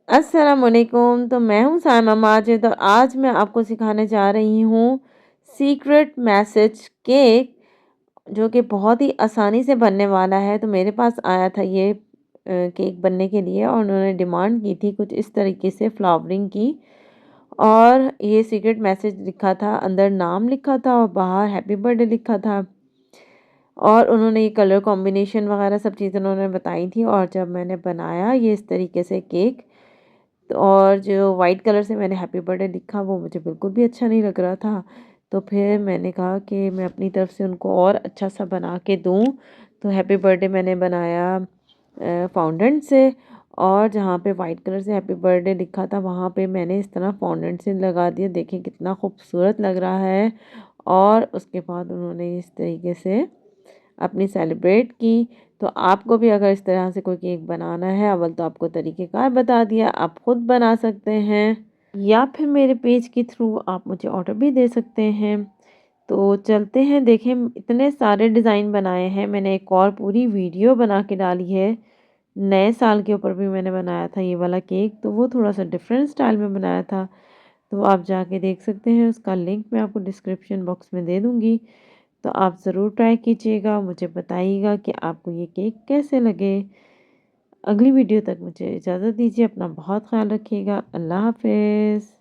अस्सलामुअलैकुम। तो मैं हूँ सायमा माजिद और आज मैं आपको सिखाने जा रही हूँ सीक्रेट मैसेज केक, जो कि बहुत ही आसानी से बनने वाला है। तो मेरे पास आया था ये केक बनने के लिए और उन्होंने डिमांड की थी कुछ इस तरीके से फ्लावरिंग की। और ये सीक्रेट मैसेज लिखा था, अंदर नाम लिखा था और बाहर हैप्पी बर्थडे लिखा था। और उन्होंने ये कलर कॉम्बिनेशन वगैरह सब चीज़ें उन्होंने बताई थी। और जब मैंने बनाया ये इस तरीके से केक, तो और जो वाइट कलर से मैंने हैप्पी बर्थडे लिखा वो मुझे बिल्कुल भी अच्छा नहीं लग रहा था। तो फिर मैंने कहा कि मैं अपनी तरफ से उनको और अच्छा सा बना के दूँ। तो हैप्पी बर्थडे मैंने बनाया फॉन्डेंट से। और जहाँ पे वाइट कलर से हैप्पी बर्थडे लिखा था वहाँ पे मैंने इस तरह फॉन्डेंट से लगा दिया। देखिए कितना खूबसूरत लग रहा है। और उसके बाद उन्होंने इस तरीके से अपनी सेलिब्रेट की। तो आपको भी अगर इस तरह से कोई केक बनाना है, अव्वल तो आपको तरीक़ेकार बता दिया, आप खुद बना सकते हैं या फिर मेरे पेज के थ्रू आप मुझे ऑर्डर भी दे सकते हैं। तो चलते हैं, देखें इतने सारे डिज़ाइन बनाए हैं। मैंने एक और पूरी वीडियो बना के डाली है, नए साल के ऊपर भी मैंने बनाया था ये वाला केक। तो वो थोड़ा सा डिफरेंट स्टाइल में बनाया था, तो आप जाके देख सकते हैं। उसका लिंक मैं आपको डिस्क्रिप्शन बॉक्स में दे दूँगी। तो आप ज़रूर ट्राई कीजिएगा, मुझे बताइएगा कि आपको ये केक कैसे लगे। अगली वीडियो तक मुझे इजाज़त दीजिए, अपना बहुत ख़्याल रखिएगा। अल्लाह हाफ़िज़।